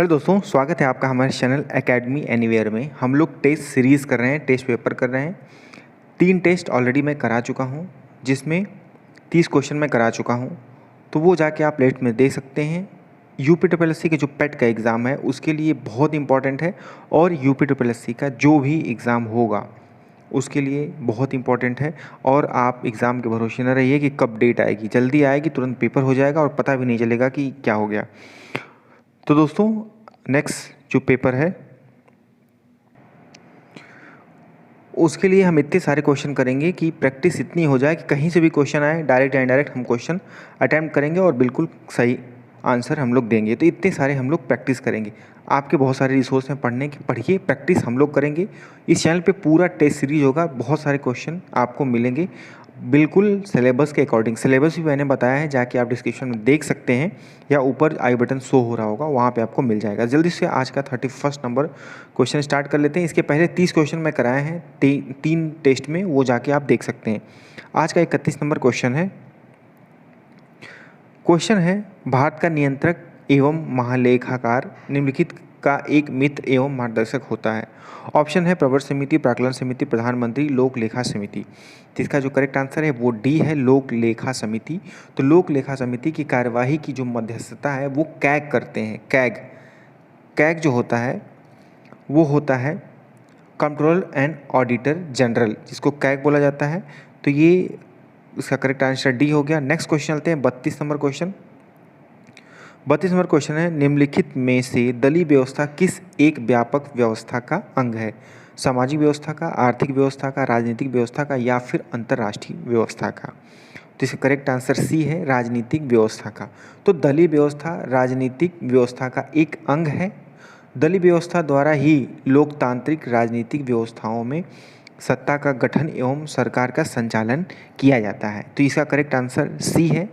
Hello दोस्तों, स्वागत है आपका हमारे चैनल एकेडमी एनीवेयर में। हम लोग टेस्ट सीरीज़ कर रहे हैं, टेस्ट पेपर कर रहे हैं। 3 टेस्ट ऑलरेडी मैं करा चुका हूं, जिसमें 30 क्वेश्चन मैं करा चुका हूं, तो वो जाके आप प्लेट में देख सकते हैं। यूपी के जो पेट का एग्ज़ाम है उसके लिए बहुत इंपॉर्टेंट है, और यूपी का जो भी एग्ज़ाम होगा उसके लिए बहुत इंपॉर्टेंट है। और आप एग्ज़ाम के भरोसे न रहिए कि कब डेट आएगी, जल्दी आएगी तुरंत पेपर हो जाएगा और पता भी नहीं चलेगा कि क्या हो गया। तो दोस्तों, नेक्स्ट जो पेपर है उसके लिए हम इतने सारे क्वेश्चन करेंगे कि प्रैक्टिस इतनी हो जाए कि कहीं से भी क्वेश्चन आए, डायरेक्ट या इनडायरेक्ट हम क्वेश्चन अटैम्प्ट करेंगे और बिल्कुल सही आंसर हम लोग देंगे। तो इतने सारे हम लोग प्रैक्टिस करेंगे। आपके बहुत सारे रिसोर्स हैं पढ़ने की, पढ़िए, प्रैक्टिस हम लोग करेंगे। इस चैनल पे पूरा टेस्ट सीरीज होगा, बहुत सारे क्वेश्चन आपको मिलेंगे बिल्कुल सिलेबस के अकॉर्डिंग। सिलेबस भी मैंने बताया है, जाके आप डिस्क्रिप्शन में देख सकते हैं, या ऊपर आई बटन शो हो रहा होगा, वहाँ पे आपको मिल जाएगा। जल्दी से आज का 31 नंबर क्वेश्चन स्टार्ट कर लेते हैं। इसके पहले 30 क्वेश्चन मैं कराए हैं 3 टेस्ट में, वो जाके आप देख सकते हैं। आज का 31 नंबर क्वेश्चन है भारत का नियंत्रक एवं महालेखाकार निम्नलिखित का एक मित्र एवं मार्गदर्शक होता है। ऑप्शन है प्रवर समिति, प्राक्कलन समिति, प्रधानमंत्री, लोक लेखा समिति। तो इसका जो करेक्ट आंसर है वो डी है, लोक लेखा समिति। तो लोक लेखा समिति की कार्यवाही की जो मध्यस्थता है वो कैग करते हैं। कैग जो होता है वो होता है कंट्रोलर एंड ऑडिटर जनरल, जिसको कैग बोला जाता है। तो ये इसका करेक्ट आंसर डी हो गया। नेक्स्ट क्वेश्चन चलते हैं 32 नंबर क्वेश्चन। 32 नंबर क्वेश्चन है, निम्नलिखित में से दलीय व्यवस्था किस एक व्यापक व्यवस्था का अंग है? सामाजिक व्यवस्था का, आर्थिक व्यवस्था का, राजनीतिक व्यवस्था का, या फिर अंतर्राष्ट्रीय व्यवस्था का? तो इसका करेक्ट आंसर सी है, राजनीतिक व्यवस्था का। तो दलीय व्यवस्था राजनीतिक व्यवस्था का एक अंग है। दलीय व्यवस्था द्वारा ही लोकतांत्रिक राजनीतिक व्यवस्थाओं में सत्ता का गठन एवं सरकार का संचालन किया जाता है। तो इसका करेक्ट आंसर सी है।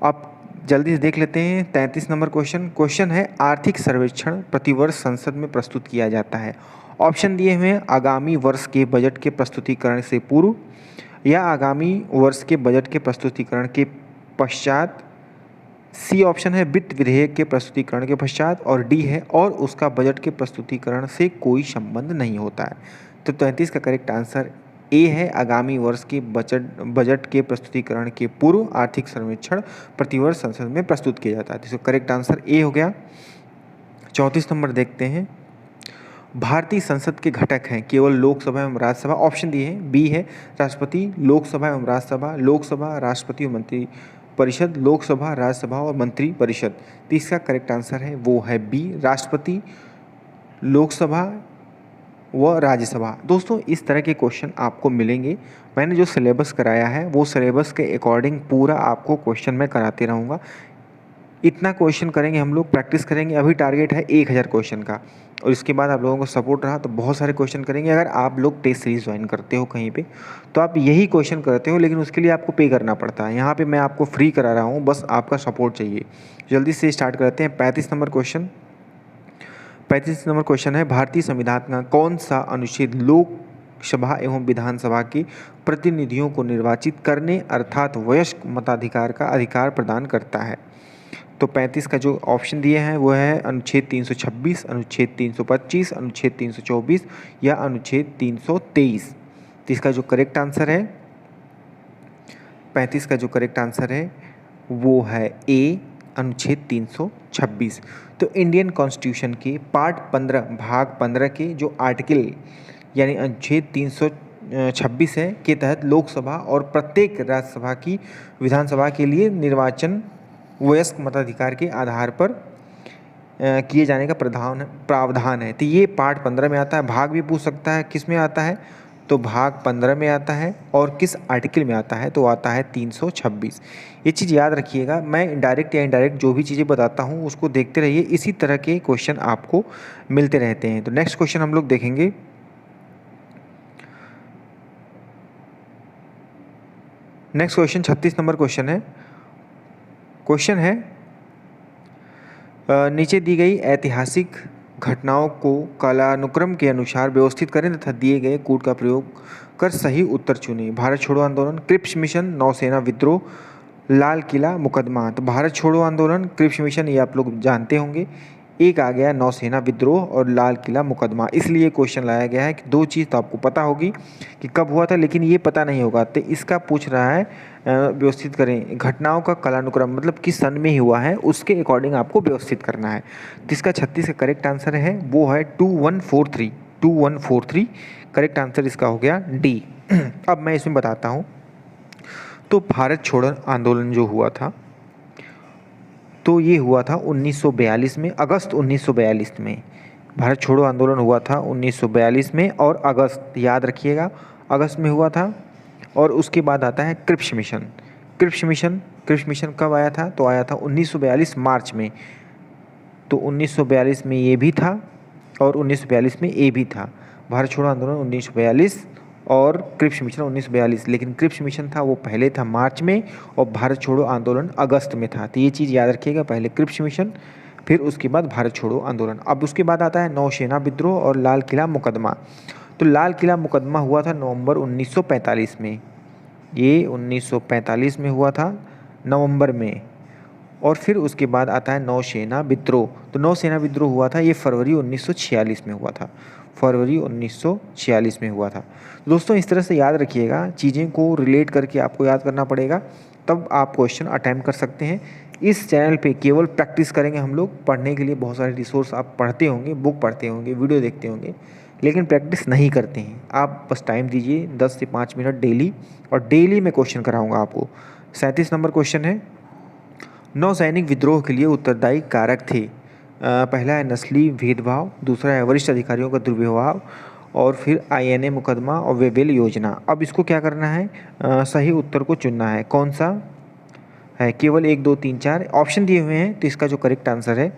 अब जल्दी से देख लेते हैं 33 नंबर क्वेश्चन है, आर्थिक सर्वेक्षण प्रतिवर्ष संसद में प्रस्तुत किया जाता है। ऑप्शन दिए हुए हैं, आगामी वर्ष के बजट के प्रस्तुतिकरण से पूर्व, या आगामी वर्ष के बजट के प्रस्तुतिकरण के पश्चात। सी ऑप्शन है वित्त विधेयक के प्रस्तुतिकरण के पश्चात, और डी है और उसका बजट के प्रस्तुतिकरण से कोई संबंध नहीं होता है। तो 33 का करेक्ट आंसर ए है, आगामी वर्ष के बजट के प्रस्तुतिकरण के पूर्व आर्थिक सर्वेक्षण प्रतिवर्ष संसद में प्रस्तुत किया जाता है। तो करेक्ट आंसर ए हो गया। 34 नंबर देखते हैं, भारतीय संसद के घटक हैं केवल लोकसभा एवं राज्यसभा। ऑप्शन दिए हैं, बी है राष्ट्रपति, लोकसभा एवं राज्यसभा, लोकसभा, राष्ट्रपति और मंत्री परिषद, लोकसभा, राज्यसभा और मंत्री परिषद। तो इसका करेक्ट आंसर है वो है बी, राष्ट्रपति, लोकसभा व राज्यसभा। दोस्तों, इस तरह के क्वेश्चन आपको मिलेंगे। मैंने जो सिलेबस कराया है वो सिलेबस के अकॉर्डिंग पूरा आपको क्वेश्चन मैं कराते रहूँगा। इतना क्वेश्चन करेंगे हम लोग, प्रैक्टिस करेंगे। अभी टारगेट है 1000 क्वेश्चन का, और इसके बाद आप लोगों को सपोर्ट रहा तो बहुत सारे क्वेश्चन करेंगे। अगर आप लोग टेस्ट सीरीज ज्वाइन करते हो कहीं पे, तो आप यही क्वेश्चन करते हो, लेकिन उसके लिए आपको पे करना पड़ता है। यहाँ पे मैं आपको फ्री करा रहा हूँ, बस आपका सपोर्ट चाहिए। जल्दी से स्टार्ट करते हैं 35 नंबर क्वेश्चन। 35 नंबर क्वेश्चन है, भारतीय संविधान का कौन सा अनुच्छेद लोकसभा एवं विधानसभा के प्रतिनिधियों को निर्वाचित करने अर्थात वयस्क मताधिकार का अधिकार प्रदान करता है? तो 35 का जो ऑप्शन दिए हैं वो है अनुच्छेद 326, अनुच्छेद 325, अनुच्छेद 324 या अनुच्छेद 323। तो इसका जो करेक्ट आंसर है 35 का जो करेक्ट आंसर है वो है ए, अनुच्छेद 326। तो इंडियन कॉन्स्टिट्यूशन के पार्ट 15 भाग 15 के जो आर्टिकल यानी अनुच्छेद 326 है के तहत लोकसभा और प्रत्येक राज्यसभा की विधानसभा के लिए निर्वाचन वयस्क मताधिकार के आधार पर किए जाने का प्रावधान है। तो ये पार्ट 15 में आता है। भाग भी पूछ सकता है किस में आता है, तो भाग 15 में आता है। और किस आर्टिकल में आता है, तो आता है 326। ये चीज़ याद रखिएगा। मैं डायरेक्ट या इनडायरेक्ट जो भी चीज़ें बताता हूँ उसको देखते रहिए, इसी तरह के क्वेश्चन आपको मिलते रहते हैं। तो नेक्स्ट क्वेश्चन हम लोग देखेंगे। नेक्स्ट क्वेश्चन 36 नंबर क्वेश्चन है, नीचे दी गई ऐतिहासिक घटनाओं को कालानुक्रम के अनुसार व्यवस्थित करें तथा दिए गए कोड का प्रयोग कर सही उत्तर चुनें। भारत छोड़ो आंदोलन, क्रिप्स मिशन, नौसेना विद्रोह, लाल किला मुकदमा। तो भारत छोड़ो आंदोलन, क्रिप्स मिशन, ये आप लोग जानते होंगे। एक आ गया नौसेना विद्रोह और लाल किला मुकदमा। इसलिए क्वेश्चन लाया गया है कि दो चीज़ तो आपको पता होगी कि कब हुआ था, लेकिन ये पता नहीं होगा, तो इसका पूछ रहा है व्यवस्थित करें घटनाओं का कालानुक्रम, मतलब किस सन में हुआ है उसके अकॉर्डिंग आपको व्यवस्थित करना है। तो इसका 36 का करेक्ट आंसर है वो है 2143। 2143 करेक्ट आंसर इसका हो गया डी। अब मैं इसमें बताता हूँ। तो भारत छोड़ो आंदोलन जो हुआ था, तो ये हुआ था 1942 में, अगस्त 1942 में भारत छोड़ो आंदोलन हुआ था 1942 में, और अगस्त याद रखिएगा अगस्त में हुआ था। और उसके बाद आता है क्रिप्स मिशन। क्रिप्स मिशन कब आया था? तो आया था 1942 मार्च में। तो 1942 में ये भी था और 1942 में ये भी था। भारत छोड़ो आंदोलन 1942 और क्रिप्स मिशन 1942, लेकिन क्रिप्स मिशन था वो पहले था मार्च में और भारत छोड़ो आंदोलन अगस्त में था। तो ये चीज़ याद रखिएगा, पहले क्रिप्स मिशन फिर उसके बाद भारत छोड़ो आंदोलन। अब उसके बाद आता है नौसेना विद्रोह और लाल किला मुकदमा। तो लाल किला मुकदमा हुआ था नवंबर 1945 में, ये 1945 में हुआ था नवंबर में। और फिर उसके बाद आता है नौसेना विद्रोह। तो नौसेना विद्रोह हुआ था ये फरवरी 1946 में हुआ था, फरवरी 1946 में हुआ था। तो दोस्तों इस तरह से याद रखिएगा, चीज़ें को रिलेट करके आपको याद करना पड़ेगा, तब आप क्वेश्चन अटैम्प्ट कर सकते हैं। इस चैनल पे केवल प्रैक्टिस करेंगे हम लोग, पढ़ने के लिए बहुत सारे रिसोर्स आप पढ़ते होंगे, बुक पढ़ते होंगे, वीडियो देखते होंगे, लेकिन प्रैक्टिस नहीं करते हैं। आप बस टाइम दीजिए 10 से 5 मिनट डेली, और डेली मैं क्वेश्चन कराऊंगा आपको। 37 नंबर क्वेश्चन है, नौसैनिक विद्रोह के लिए उत्तरदायी कारक थे। पहला है नस्ली भेदभाव, दूसरा है वरिष्ठ अधिकारियों का दुर्व्यवहार, और फिर आईएनए मुकदमा और वेबेल योजना। अब इसको क्या करना है, सही उत्तर को चुनना है। कौन सा है? केवल 1 2 3 4 ऑप्शन दिए हुए हैं, तो इसका जो करेक्ट आंसर है,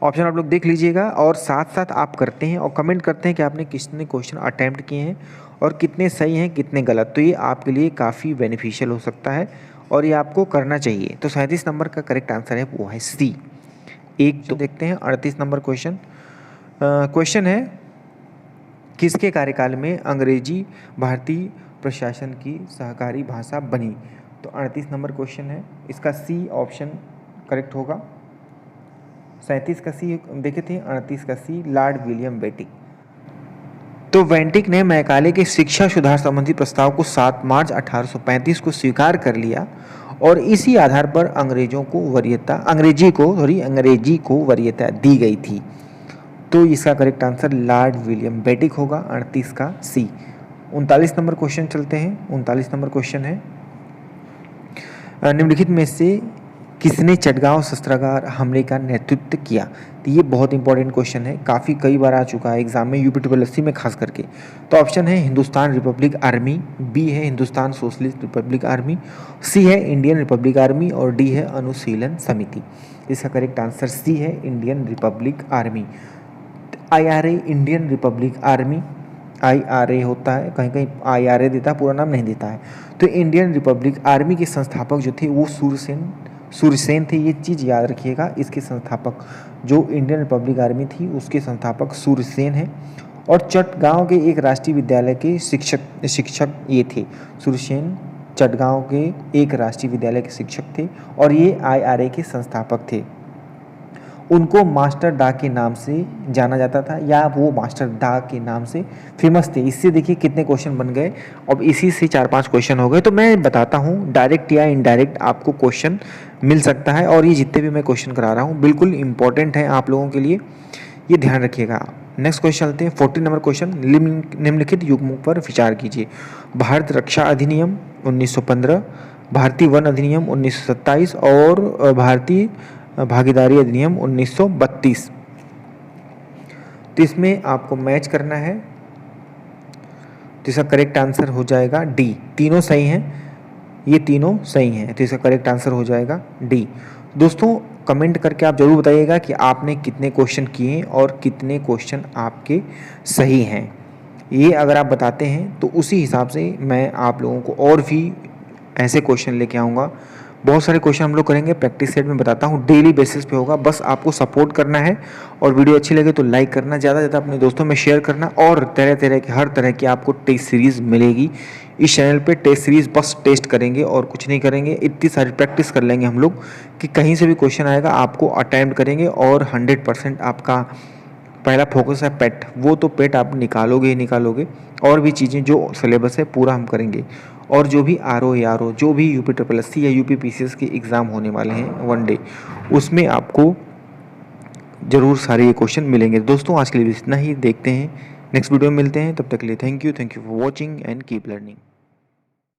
ऑप्शन आप लोग देख लीजिएगा और साथ साथ आप करते हैं और कमेंट करते हैं कि आपने कितने क्वेश्चन अटैम्प्ट किए हैं और कितने सही हैं कितने गलत। तो ये आपके लिए काफ़ी बेनिफिशियल हो सकता है और ये आपको करना चाहिए। तो 37 नंबर का करेक्ट आंसर है वो है सी। एक तो देखते हैं 38 नंबर क्वेश्चन। क्वेश्चन है, किसके कार्यकाल में अंग्रेजी भारतीय प्रशासन की सहकारी भाषा बनी? तो 38 नंबर क्वेश्चन है, इसका सी ऑप्शन करेक्ट होगा। 37 का सी देखे थे, 38 का सी लॉर्ड विलियम बेंटिक। तो बेंटिक ने मैकाले के शिक्षा सुधार संबंधी प्रस्ताव को 7 मार्च 1835 को स्वीकार कर लिया और इसी आधार पर अंग्रेजी को वरीयता दी गई थी। तो इसका correct answer Lord William Bentinck होगा, 38 का सी। 39 नंबर क्वेश्चन चलते हैं। 39 नंबर क्वेश्चन है, निम्नलिखित में से किसने चटगांव शस्त्रागार हमले का नेतृत्व किया? तो ये बहुत इंपॉर्टेंट क्वेश्चन है, काफ़ी कई बार आ चुका है एग्जाम में, यूपी 80 में खास करके। तो ऑप्शन है हिंदुस्तान रिपब्लिक आर्मी, बी है हिंदुस्तान सोशलिस्ट रिपब्लिक आर्मी, सी है इंडियन रिपब्लिक आर्मी और डी है अनुशीलन समिति। इसका करेक्ट आंसर सी है Indian Republic army. IRA Indian Republic army, IRA होता है, कहीं कहीं IRA देता है, पूरा नाम नहीं देता है। तो इंडियन रिपब्लिक आर्मी के संस्थापक जो थे वो सूरसेन थे। ये चीज़ याद रखिएगा, इसके संस्थापक जो इंडियन रिपब्लिक आर्मी थी उसके संस्थापक सूरसेन हैं। और चटगांव के एक राष्ट्रीय विद्यालय के शिक्षक ये थे। सूरसेन चटगांव के एक राष्ट्रीय विद्यालय के शिक्षक थे और ये IRA के संस्थापक थे। उनको मास्टर डा के नाम से जाना जाता था, या वो मास्टर डा के नाम से फेमस थे। इससे देखिए कितने क्वेश्चन बन गए। अब इसी से 4-5 क्वेश्चन हो गए। तो मैं बताता हूँ, डायरेक्ट या इनडायरेक्ट आपको क्वेश्चन मिल सकता है और ये जितने भी मैं क्वेश्चन करा रहा हूँ बिल्कुल इंपॉर्टेंट है आप लोगों के लिए, ये ध्यान रखिएगा। नेक्स्ट क्वेश्चन चलते हैं। 40 नंबर क्वेश्चन, निम्नलिखित युग्मों पर विचार कीजिए। भारत रक्षा अधिनियम 1915, भारतीय वन अधिनियम 1927 और भारतीय भागीदारी अधिनियम 1932। तो इसमें आपको मैच करना है, तो इसका करेक्ट आंसर हो जाएगा डी। तीनों सही हैं, ये तीनों सही हैं, तो इसका करेक्ट आंसर हो जाएगा डी। दोस्तों कमेंट करके आप जरूर बताइएगा कि आपने कितने क्वेश्चन किए और कितने क्वेश्चन आपके सही हैं। ये अगर आप बताते हैं तो उसी हिसाब से मैं आप लोगों को और भी ऐसे क्वेश्चन लेके आऊँगा बहुत सारे क्वेश्चन हम लोग करेंगे, प्रैक्टिस सेट में बताता हूँ, डेली बेसिस पे होगा। बस आपको सपोर्ट करना है और वीडियो अच्छी लगे तो लाइक करना, ज़्यादा से ज़्यादा अपने दोस्तों में शेयर करना। और तरह तरह की, हर तरह की आपको टेस्ट सीरीज़ मिलेगी इस चैनल पे। टेस्ट सीरीज़ बस टेस्ट करेंगे और कुछ नहीं करेंगे। इतनी सारी प्रैक्टिस कर लेंगे हम लोग कि कहीं से भी क्वेश्चन आएगा आपको अटेम्प्ट करेंगे और 100% आपका पहला फोकस है पेट, वो तो पेट आप निकालोगे ही निकालोगे। और भी चीज़ें जो सिलेबस है पूरा हम करेंगे। और जो भी आर ओ जो भी यूपी ट्रिपल एस सी या यूपी पीसीएस के एग्ज़ाम होने वाले हैं वन डे, उसमें आपको ज़रूर सारे ये क्वेश्चन मिलेंगे। दोस्तों आज के लिए इतना ही, देखते हैं नेक्स्ट वीडियो में मिलते हैं। तब तक के लिए thank you for watching and keep learning.